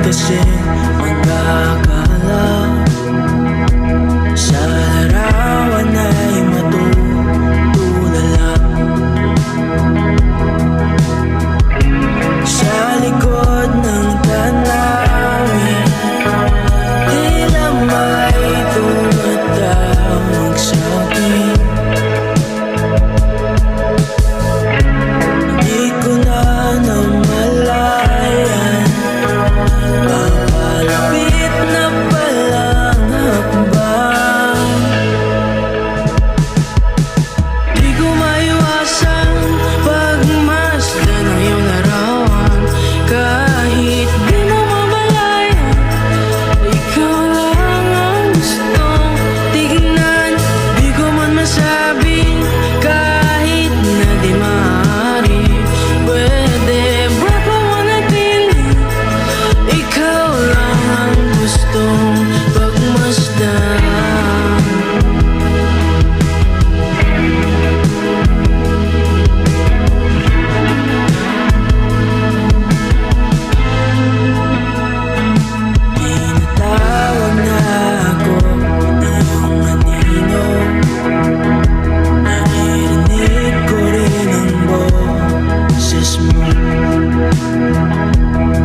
kasi magkakala sa larawan ay matutulala. Sa likod ng tanawin, tila may tumatawag sa'kin. Di ko na namalayan, papalapit na palang hakbang. Di ko maiwasang pagmasdan ng iyong larawan. Kahit di mo mamalayan, ikaw lang ang gustong tignan. Di ko man masabing kahit na di maaari, pwede ba pamanatili? Ikaw lang ang gustong pagmasdan. Tinatawag na ako ng iyong anino, naririnig ko rin ang boses mo.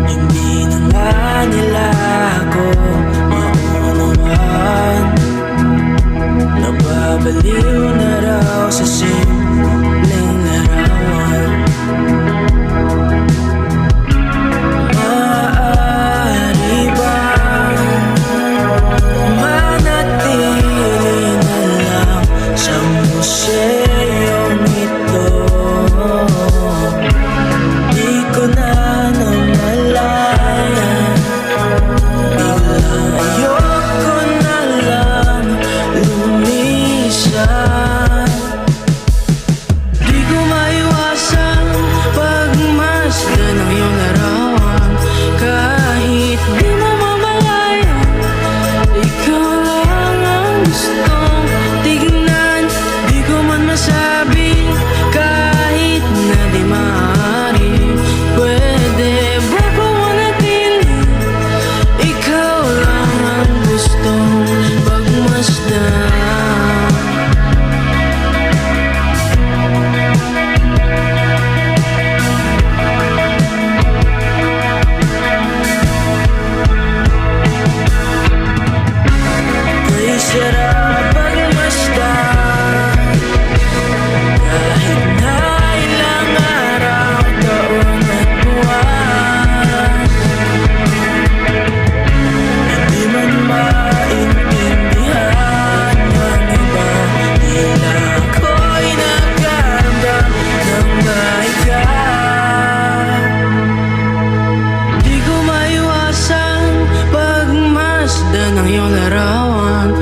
Hindi na nga nila ako maunawaan, nababaliw na raw sa simpleng larawan. Maaari bang manatili na lang sa museyong ito? Di ko na namalayan, biglang ayoko na lang lumisan. Di ko maiwasang pagmasdan ng iyong larawan. Kahit di mo mamalayan, ikaw lang ang gustong tignan. Di ko man masabing kahit na di maaari, pwede ba pamanatili? Ikaw lang ang gustong pagmasdan. Kay sarap pagmasdan, kahit na ilang araw, taon at buwan. Hindi man maintindihan ng iba, tila ako'y nagkaramdam ng maika. Di ko maiwasang pagmasdan ng iyong larawan.